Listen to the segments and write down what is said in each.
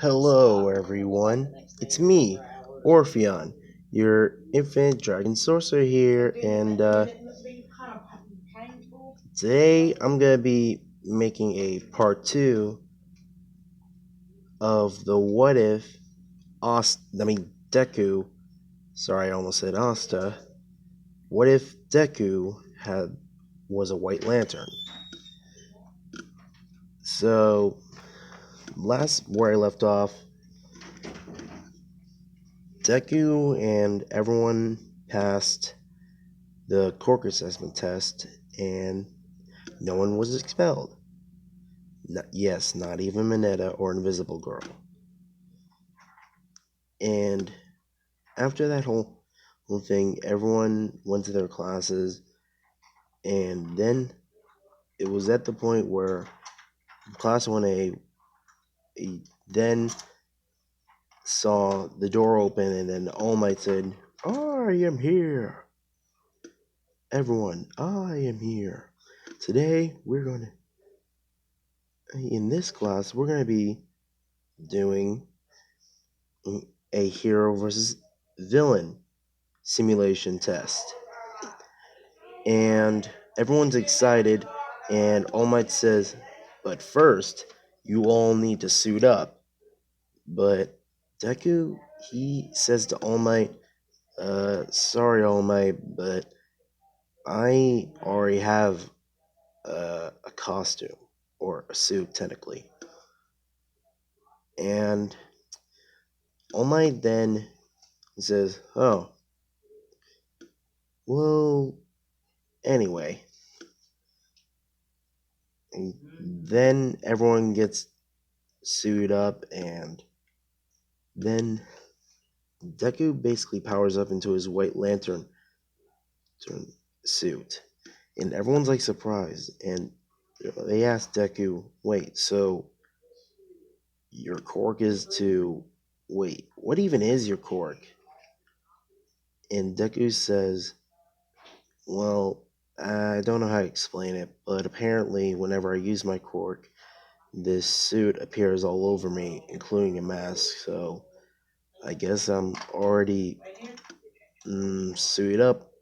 Hello, everyone. It's me, Orpheon, your infant dragon sorcerer here, and today I'm gonna be making a part two of the what if Deku. Sorry, I almost said Asta. What if Deku was a White Lantern? So, last where I left off, Deku and everyone passed the Cork assessment test, and no one was expelled. Yes, not even Mineta or Invisible Girl. And after that whole thing, everyone went to their classes, and then it was at the point where Class 1A then saw the door open, and then All Might said, "I am here. Everyone, I am here. Today, in this class, we're going to be doing a hero versus villain simulation test." And everyone's excited, and All Might says, "But first, you all need to suit up." But Deku, he says to All Might, sorry, All Might, but I already have a costume, or a suit, technically." And All Might then says, "Oh, well, anyway." And then everyone gets suited up, and then Deku basically powers up into his White Lantern suit. And everyone's like surprised. And they ask Deku, "Wait, so your quirk is to. Wait, what even is your quirk?" And Deku says, "Well, I don't know how to explain it, but apparently, whenever I use my quirk, this suit appears all over me, including a mask, so I guess I'm already suited up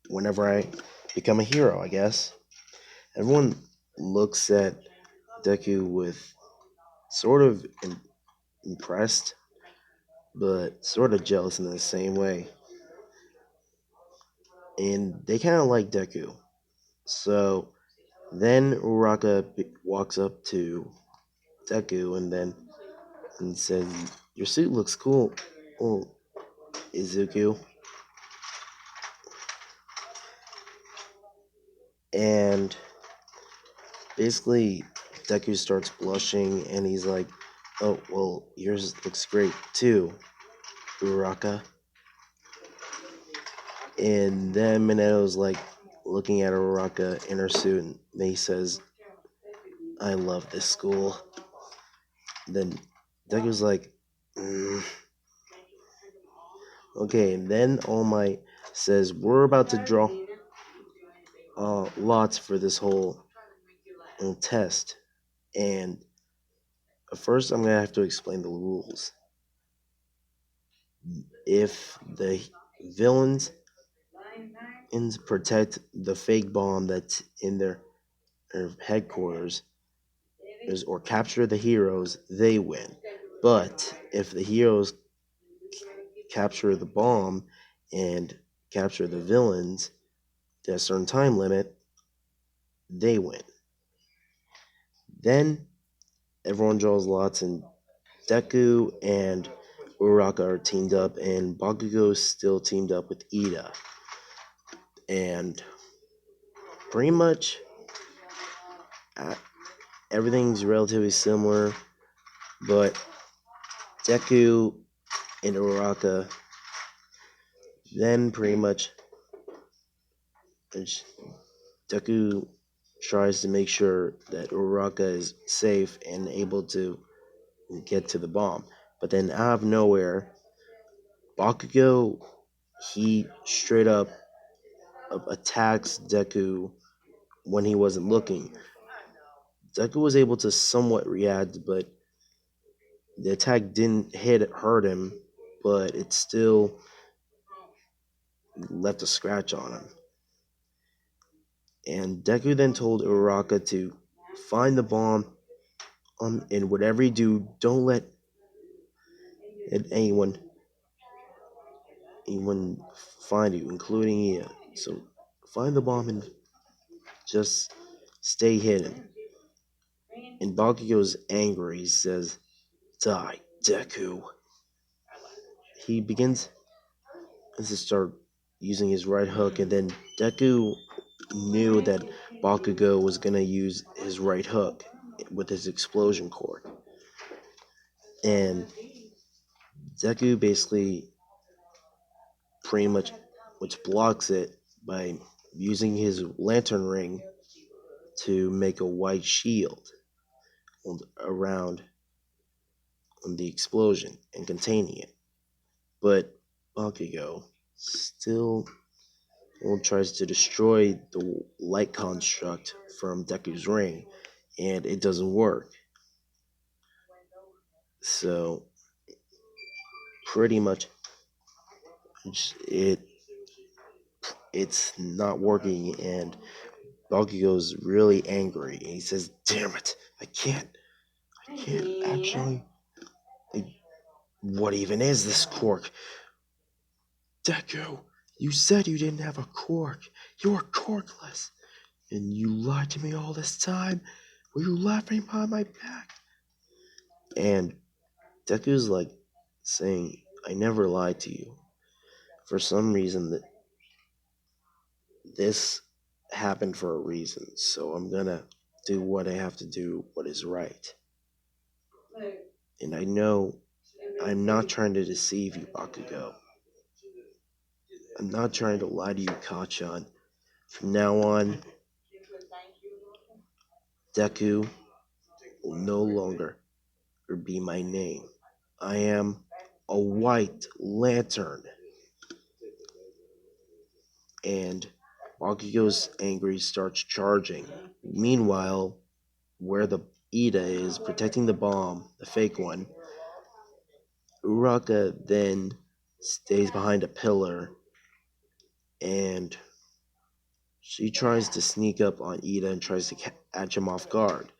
whenever I become a hero, I guess." Everyone looks at Deku with sort of impressed, but sort of jealous in the same way. And they kind of like Deku. So then Uraka walks up to Deku and says, "Your suit looks cool, oh, Izuku." And basically, Deku starts blushing, and he's like, "Oh, well, yours looks great too, Uraka." And then Mineto's like looking at Uraka in her suit, and he says, "I love this school." Then Deku's like, Okay, and then All Might says, "We're about to draw lots for this whole test. And first, I'm going to have to explain the rules. If the villains protect the fake bomb that's in their headquarters, or capture the heroes, they win. But if the heroes capture the bomb and capture the villains at a certain time limit, they win." Then everyone draws lots, and Deku and Uraka are teamed up, and Bakugo is still teamed up with Ida. And pretty much everything's relatively similar, but Deku and Uraka then pretty much Deku tries to make sure that Uraka is safe and able to get to the bomb. But then out of nowhere, Bakugo, he straight up attacks Deku when he wasn't looking. Deku was able to somewhat react, but The attack didn't hurt him, but it still left a scratch on him. And Deku then told Uraraka to find the bomb, and whatever you do, don't let anyone find you, including Ia. So find the bomb and just stay hidden. And Bakugo's angry. He says, "Die, Deku." He begins to start using his right hook, and then Deku knew that Bakugo was gonna use his right hook with his explosion cord, and Deku basically pretty much which blocks it by using his lantern ring to make a white shield around the explosion and containing it. But Bakugo still tries to destroy the light construct from Deku's ring, and it doesn't work. So pretty much it's not working, and Bakugo's really angry. And he says, "Damn it, I can't actually. What even is this quirk? Deku, you said you didn't have a quirk. You are quirkless. And you lied to me all this time? Were you laughing behind my back?" And Deku's like saying, "I never lied to you. For some reason, that this happened for a reason. So I'm gonna do what I have to do, what is right. And I know I'm not trying to deceive you, Bakugo. I'm not trying to lie to you, Kachan. From now on, Deku will no longer be my name. I am a white lantern." And Bakugo's angry, starts charging. Meanwhile, where the Ida is protecting the bomb, the fake one, Uraka then stays behind a pillar, and she tries to sneak up on Ida and tries to catch him off guard.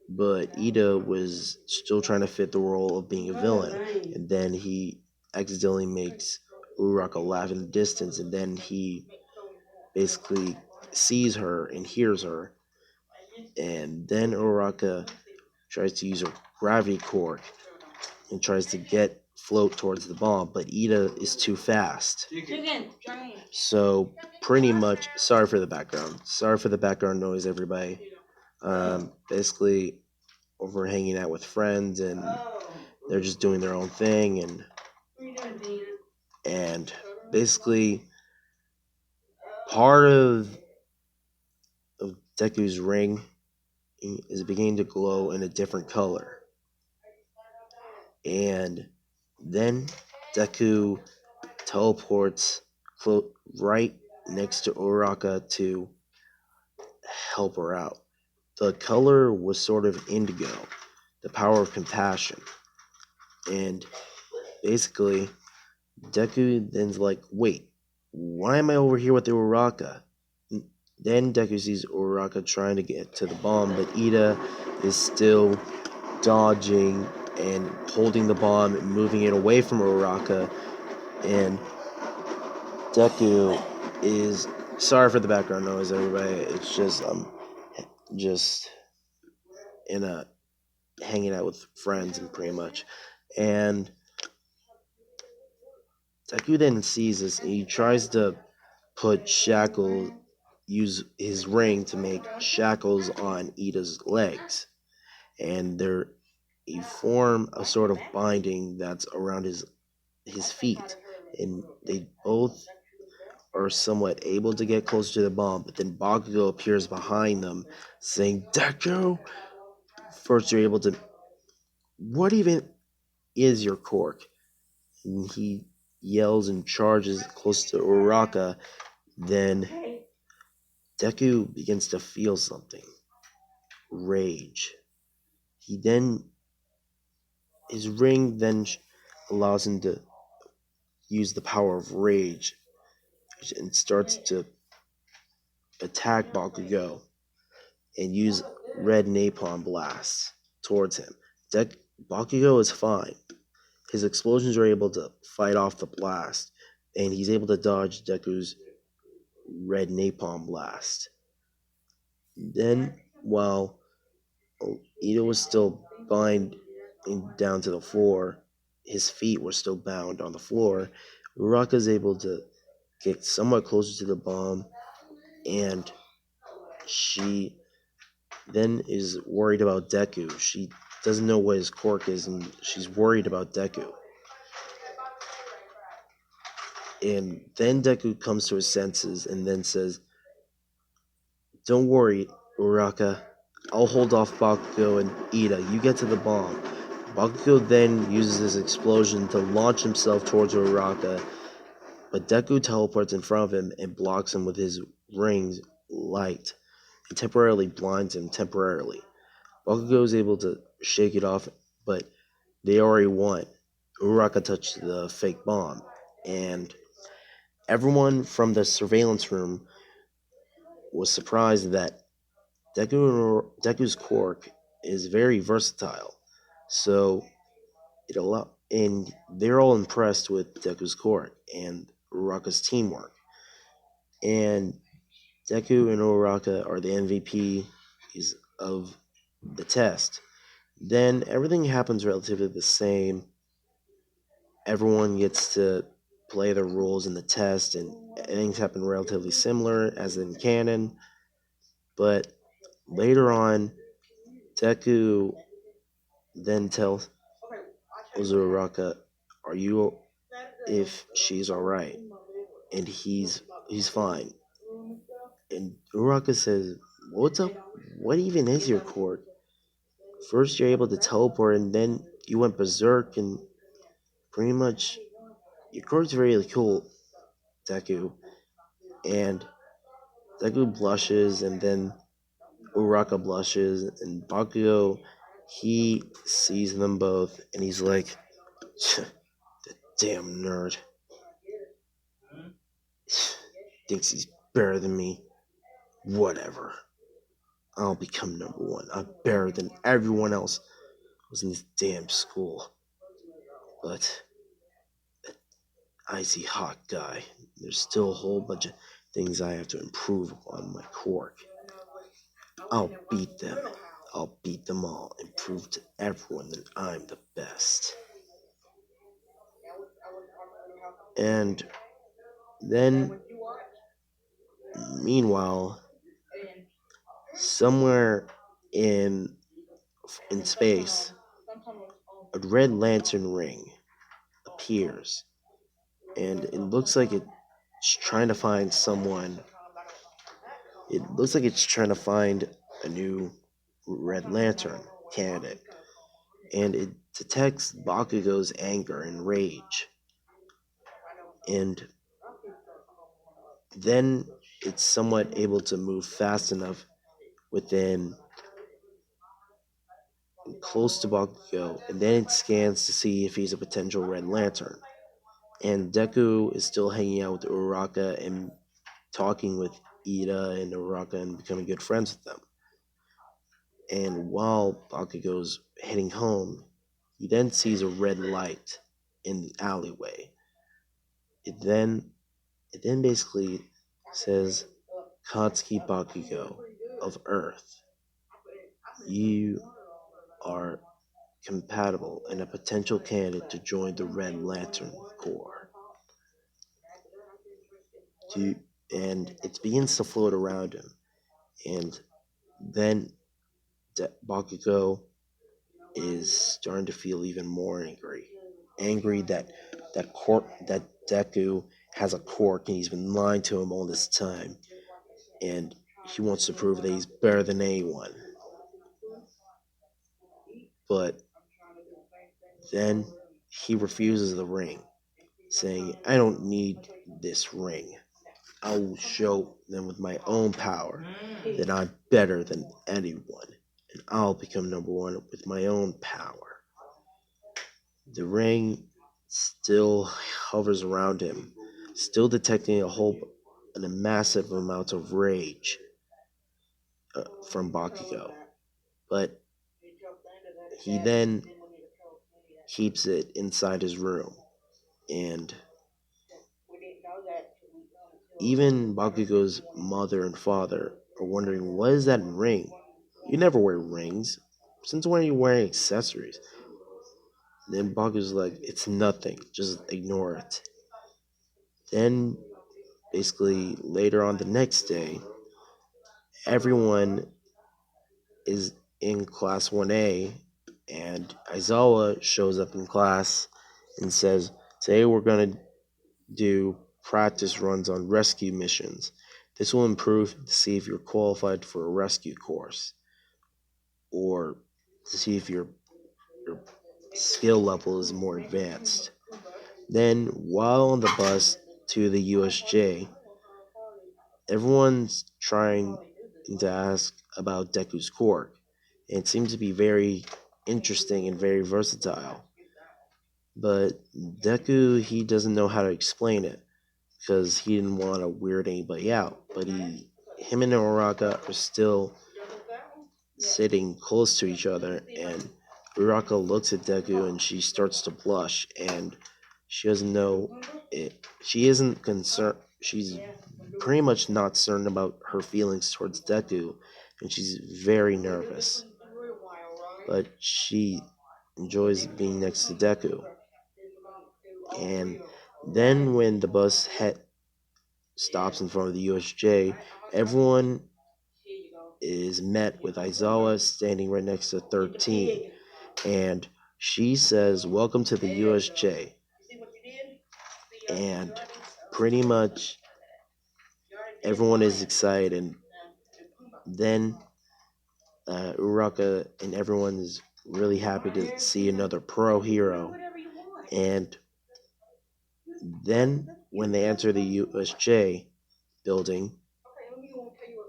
But Ida was still trying to fit the role of being a villain, and then he accidentally makes Uraka laugh in the distance, and then he basically sees her and hears her, and then Uraka tries to use a gravity cord and tries to float towards the bomb, but Ida is too fast. So pretty much, sorry for the background noise, everybody. Basically, over hanging out with friends, and they're just doing their own thing, and basically part of Deku's ring is beginning to glow in a different color. And then Deku teleports right next to Uraka to help her out. The color was sort of indigo, the power of compassion. And basically, Deku then's like, "Wait, why am I over here with Uraka?" Then Deku sees Uraka trying to get to the bomb, but Ida is still dodging and holding the bomb and moving it away from Uraka. And Deku is, sorry for the background noise, everybody. It's just just in a hanging out with friends, and pretty much. And Deku then sees this, and he tries to use his ring to make shackles on Ida's legs, and they form a sort of binding that's around his feet, and they both are somewhat able to get closer to the bomb, but then Bakugo appears behind them, saying, "Deku!" First, you're able to, "What even is your quirk?" And he yells and charges close to Uraka. Then Deku begins to feel something. Rage. He then His ring then allows him to use the power of rage and starts to attack Bakugo and use red napalm blasts towards him. Bakugo is fine. His explosions are able to fight off the blast, and he's able to dodge Deku's red napalm blast. Then, while Ito was still bound down to the floor, his feet were still bound on the floor, Uraka is able to get somewhat closer to the bomb, and she then is worried about Deku. She doesn't know what his quirk is, and she's worried about Deku. And then Deku comes to his senses and then says, "Don't worry, Uraka. I'll hold off Bakugo and Ida. You get to the bomb." Bakugo then uses his explosion to launch himself towards Uraka, but Deku teleports in front of him and blocks him with his ring's light and temporarily blinds him temporarily. Bakugo is able to shake it off, but they already won. Uraka touched the fake bomb, and everyone from the surveillance room was surprised that Deku's quirk is very versatile. So and they're all impressed with Deku's quirk and Uraka's teamwork. And Deku and Uraka are the MVPs of the test. Then everything happens relatively the same. Everyone gets to play their roles in the test, and things happen relatively similar as in canon. But later on, Deku then tells Uraka, "Are you if she's all right?" And he's fine. And Uraka says, "What's up? What even is your quirk? First you're able to teleport, and then you went berserk, and pretty much your quirk's really cool, Deku." And Deku blushes, and then Uraka blushes, and Bakugo, he sees them both, and he's like, "The damn nerd. Thinks he's better than me. Whatever. I'll become number one. I'm better than everyone else who's in this damn school. But that icy hot guy, there's still a whole bunch of things I have to improve on my quirk. I'll beat them. I'll beat them all and prove to everyone that I'm the best." And then, meanwhile, somewhere in space, a red lantern ring appears, and it looks like it's trying to find someone. It looks like it's trying to find a new Red Lantern candidate, and it detects Bakugo's anger and rage, and then it's somewhat able to move fast enough within close to Bakugo, and then it scans to see if he's a potential Red Lantern. And Deku is still hanging out with Uraka and talking with Ida and Uraka and becoming good friends with them. And while Bakugo's heading home, he then sees a red light in the alleyway. It then basically says, "Katsuki Bakugo of Earth, you are compatible and a potential candidate to join the Red Lantern Corps." And it begins to float around him. And then Bakugo is starting to feel even more angry. Angry that Deku has a quirk and he's been lying to him all this time. And he wants to prove that he's better than anyone. But then he refuses the ring, saying, "I don't need this ring. I will show them with my own power that I'm better than anyone, and I'll become number one with my own power." The ring still hovers around him, still detecting a massive amount of rage from Bakugo. But he then keeps it inside his room. And even Bakugo's mother and father are wondering, what is that ring? You never wear rings. Since when are you wearing accessories? Then Bakugo's like, it's nothing. Just ignore it. Then, basically, later on the next day, everyone is in class 1A, and Aizawa shows up in class and says, today we're going to do practice runs on rescue missions. This will improve to see if you're qualified for a rescue course, or to see if your skill level is more advanced. Then, while on the bus to the USJ, everyone's trying to ask about Deku's quirk. And it seems to be very interesting and very versatile. But Deku, he doesn't know how to explain it because he didn't want to weird anybody out. But him and Uraka are still sitting close to each other, and Uraka looks at Deku and she starts to blush, and she doesn't know it. She isn't concerned. She's pretty much not certain about her feelings towards Deku, and she's very nervous. But she enjoys being next to Deku. And then when the bus stops in front of the USJ, everyone is met with Aizawa standing right next to 13. And she says, welcome to the USJ. And pretty much everyone is excited. And then Uraka and everyone is really happy to see another pro hero. And then when they enter the USJ building,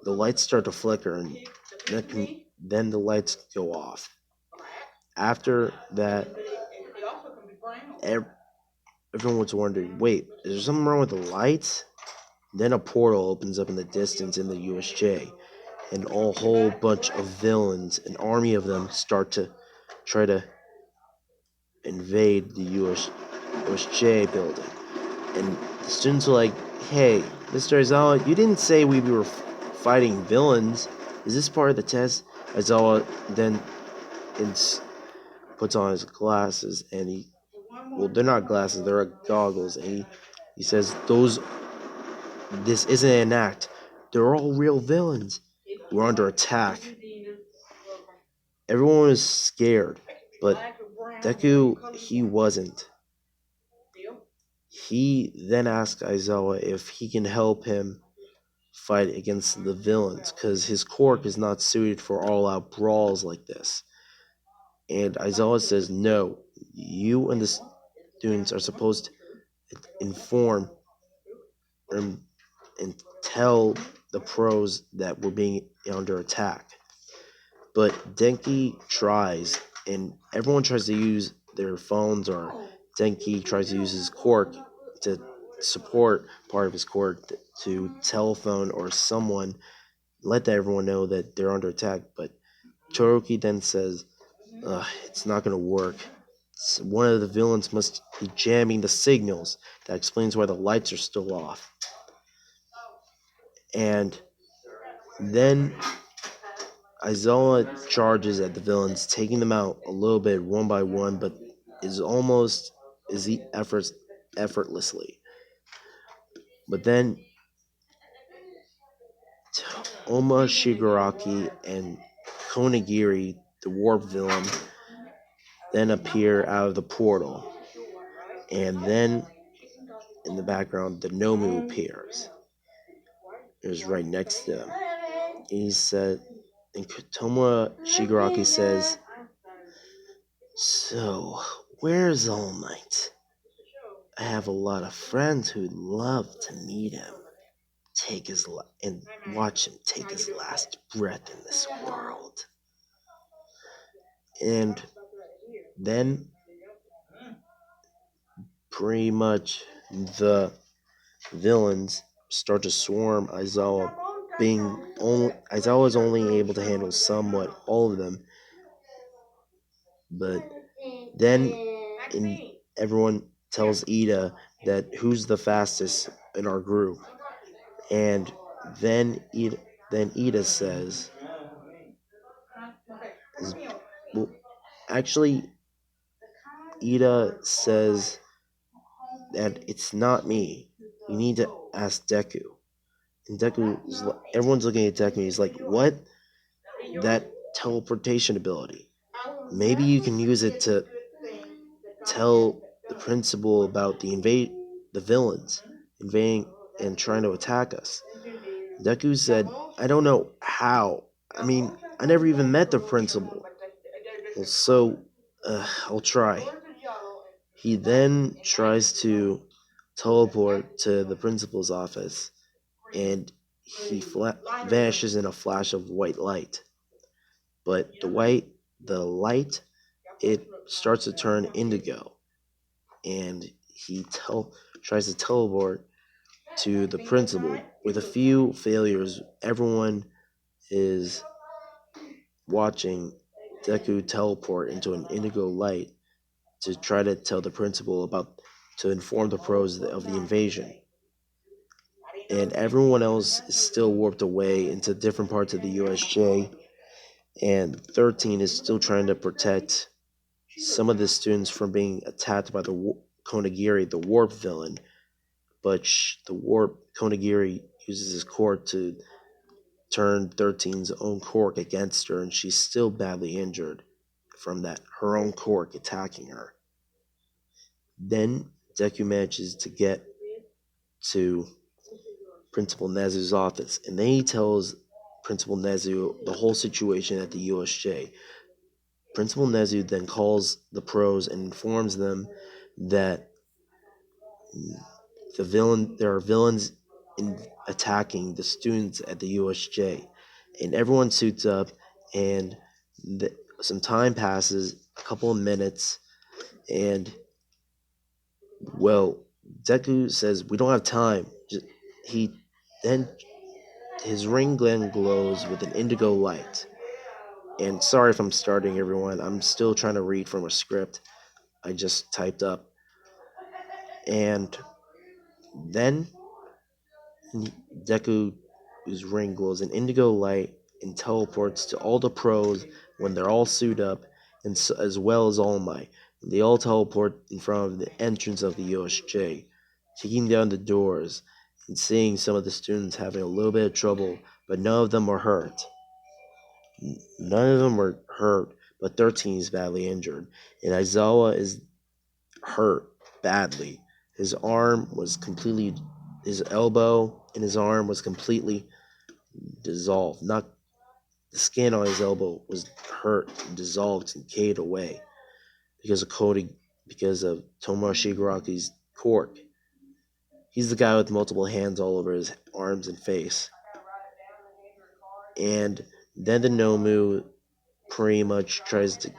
the lights start to flicker, and then the lights go off. After that, everyone was wondering, wait, is there something wrong with the lights? Then a portal opens up in the distance in the USJ, and a whole bunch of villains, an army of them, start to try to invade the USJ building. And the students are like, hey, Mr. Aizawa, you didn't say we were fighting villains. Is this part of the test? Aizawa then puts on his glasses, and well, they're not glasses, they're goggles, and he says, this isn't an act. They're all real villains. We're under attack. Everyone was scared, but Deku, he wasn't. He then asked Aizawa if he can help him fight against the villains, because his quirk is not suited for all-out brawls like this. And Aizawa says, no, you and the students are supposed to inform and tell the pros that we're being under attack. But Denki tries, and everyone tries to use their phones, or Denki tries to use his quirk to support part of his quirk to telephone or someone, let everyone know that they're under attack. But Toroki then says, it's not going to work. One of the villains must be jamming the signals. That explains why the lights are still off. And then Aizawa charges at the villains, taking them out a little bit one by one, but effortlessly. But then Oma Shigaraki and Konigiri, the warp villain, then appear out of the portal. And then in the background, the Nomu appears. It was right next to them. He said, and Tomoe Shigaraki says, so, where's All Might? I have a lot of friends who'd love to meet him, and watch him take his last breath in this world. And then pretty much the villains start to swarm Aizawa. Aizawa is only able to handle somewhat all of them, but then everyone tells Ida that who's the fastest in our group, and then Ida says, well, actually, Ida says that it's not me. You need to ask Deku. And everyone's looking at Deku. He's like, "What? That teleportation ability? Maybe you can use it to tell the principal about the villains invading and trying to attack us." Deku said, "I don't know how. I mean, I never even met the principal. Well, so, I'll try." He then tries to teleport to the principal's office, and he vanishes in a flash of white light. But the light, it starts to turn indigo, and he tries to teleport to the principal. With a few failures, everyone is watching Deku teleport into an indigo light to try to tell the principal to inform the pros of the invasion. And everyone else is still warped away into different parts of the USJ, and 13 is still trying to protect some of the students from being attacked by the Konagiri, the warp villain. But the warp Konagiri uses his quirk to turn 13's own quirk against her, and she's still badly injured from her own quirk attacking her. Then Deku manages to get to Principal Nezu's office, and then he tells Principal Nezu the whole situation at the USJ. Principal Nezu then calls the pros and informs them that there are villains attacking the students at the USJ, and everyone suits up, and some time passes, a couple of minutes, and well, Deku says we don't have time. He then his ring then glows with an indigo light. And sorry if I'm starting, everyone. I'm still trying to read from a script I just typed up. And then Deku's ring glows an indigo light and teleports to all the pros when they're all suited up, and as well as All Might. They all teleport in front of the entrance of the USJ, kicking down the doors and seeing some of the students having a little bit of trouble, but none of them are hurt. None of them were hurt, but 13 is badly injured, and Aizawa is hurt badly. His elbow and his arm was completely dissolved. Not the skin on his elbow was hurt and dissolved and decayed away because of Tomoe Shigaraki's quirk. He's the guy with multiple hands all over his arms and face. And then the Nomu pretty much tries to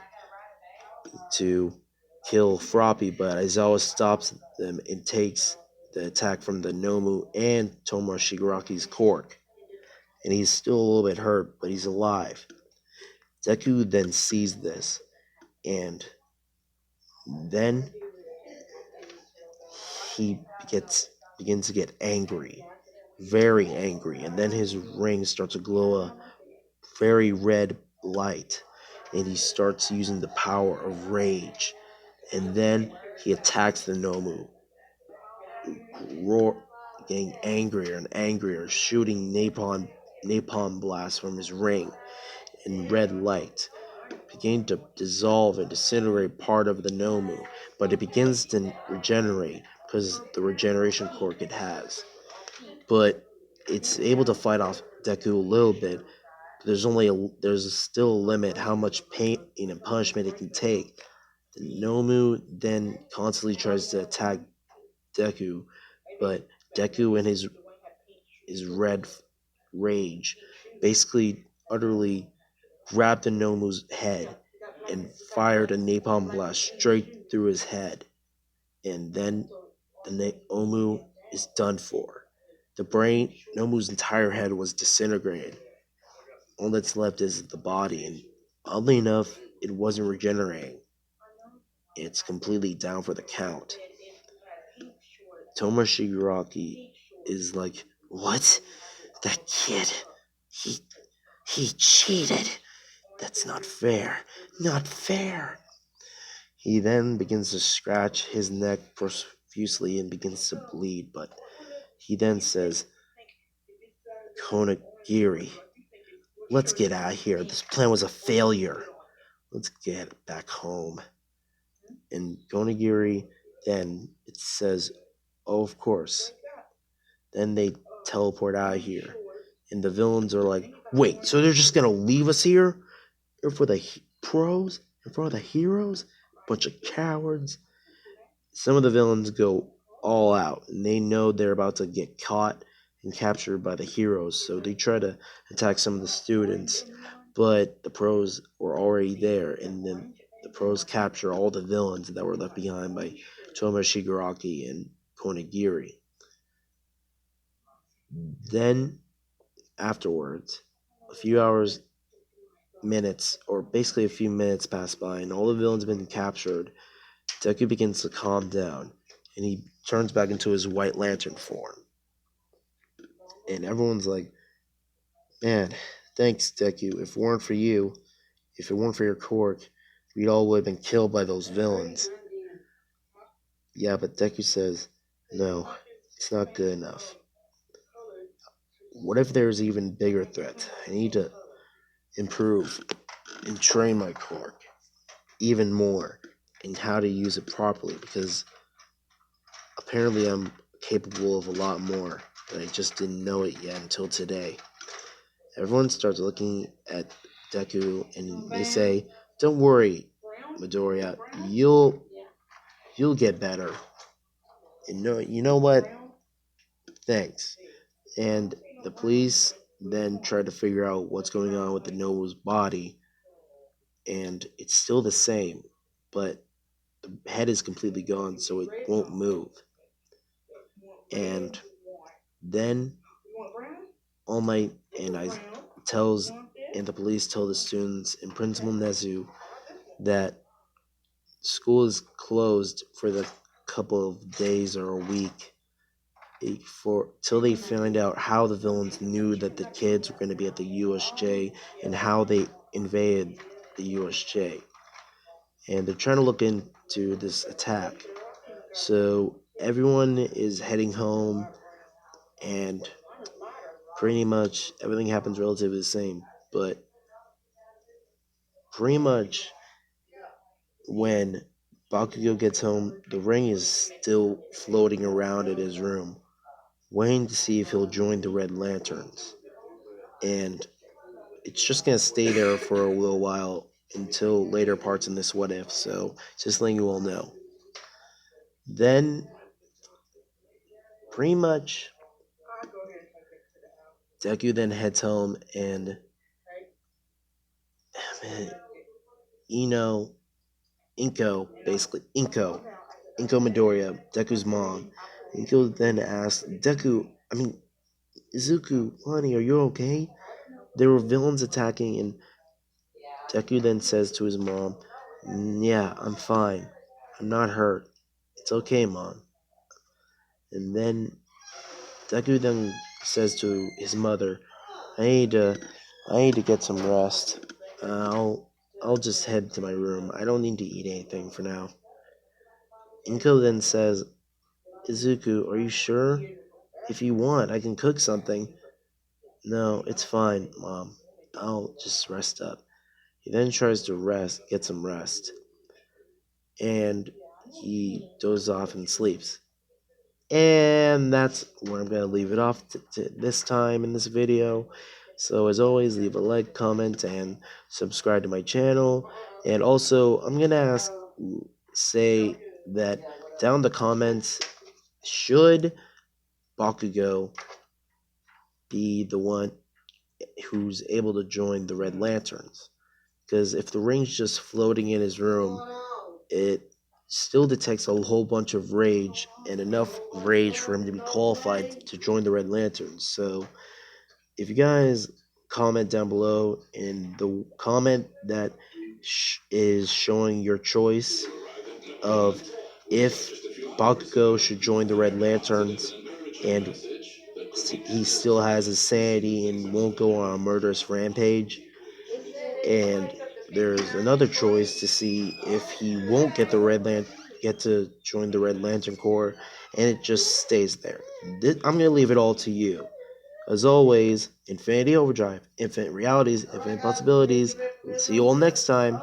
kill Froppy, but Aizawa stops them and takes the attack from the Nomu and Tomoe Shigaraki's quirk. And he's still a little bit hurt, but he's alive. Deku then sees this, and then he begins to get angry, very angry, and then his ring starts to glow a very red light, and he starts using the power of rage, and then he attacks the Nomu, getting angrier and angrier, shooting napalm blasts from his ring in red light, beginning to dissolve and disintegrate part of the Nomu, but it begins to regenerate because the regeneration quirk it has. But it's able to fight off Deku a little bit. There's still a limit how much pain and punishment it can take. The Nomu then constantly tries to attack Deku, but Deku in his red rage basically utterly grabbed the Nomu's head and fired a napalm blast straight through his head. and then Omu is done for. The brain, Nomu's entire head was disintegrated. All that's left is the body, and oddly enough, it wasn't regenerating. It's completely down for the count. Toma Shigaraki is like, what? That kid, he he cheated. That's not fair. Not fair. He then begins to scratch his neck profusely and begins to bleed, but he then says, Konagiri, let's get out of here. This plan was a failure. Let's get back home. And Konagiri, then it says, oh, of course. Then they teleport out of here. And the villains are like, wait, so they're just going to leave us here? And for the pros? And for the heroes? Bunch of cowards. Some of the villains go all out, and they know they're about to get caught and captured by the heroes, so they try to attack some of the students, but the pros were already there, and then the pros capture all the villains that were left behind by Toma Shigaraki and Konagiri. Then, afterwards, a few minutes pass by, and all the villains have been captured. Deku begins to calm down, and he turns back into his White Lantern form. And everyone's like, man, thanks, Deku. If it weren't for you, if it weren't for your quirk, we'd all would have been killed by those villains. Yeah, but Deku says, no, it's not good enough. What if there's an even bigger threat? I need to improve and train my quirk even more and how to use it properly, because apparently I'm capable of a lot more, but I just didn't know it yet until today. Everyone starts looking at Deku and they say, don't worry, Midoriya, you'll get better. And you know what? Thanks. And the police then try to figure out what's going on with the Nobu's body, and it's still the same, but the head is completely gone, so it won't move. And then All Might and the police tell the students and Principal Nezu that school is closed for the couple of days or a week till they find out how the villains knew that the kids were going to be at the USJ and how they invaded the USJ. And they're trying to look into this attack. So everyone is heading home, and pretty much everything happens relatively the same. But pretty much when Bakugo gets home, the ring is still floating around in his room, waiting to see if he'll join the Red Lanterns. And it's just going to stay there for a little while until later parts in this What If, so just letting you all know. Then, pretty much, Deku then heads home, and Inko Midoriya, Deku's mom. Inko then asks, Izuku, honey, are you okay? There were villains attacking, and Deku then says to his mom, yeah, I'm fine. I'm not hurt. It's okay, Mom. And then Deku then says to his mother, I need to get some rest. I'll just head to my room. I don't need to eat anything for now. Inko then says, Izuku, are you sure? If you want, I can cook something. No, it's fine, Mom. I'll just rest up. He then tries to get some rest. And he dozes off and sleeps. And that's where I'm going to leave it off to this time in this video. So as always, leave a like, comment, and subscribe to my channel. And also, I'm going to say that down in the comments, should Bakugo be the one who's able to join the Red Lanterns? Because if the ring's just floating in his room, it still detects a whole bunch of rage, and enough rage for him to be qualified to join the Red Lanterns. So if you guys comment down below, in the comment that is showing your choice of if Bakugo should join the Red Lanterns and he still has his sanity and won't go on a murderous rampage, and there's another choice to see if he won't get to join the Red Lantern Corps, and it just stays there. I'm gonna leave it all to you. As always, Infinity Overdrive, infinite realities, infinite possibilities. We'll see you all next time.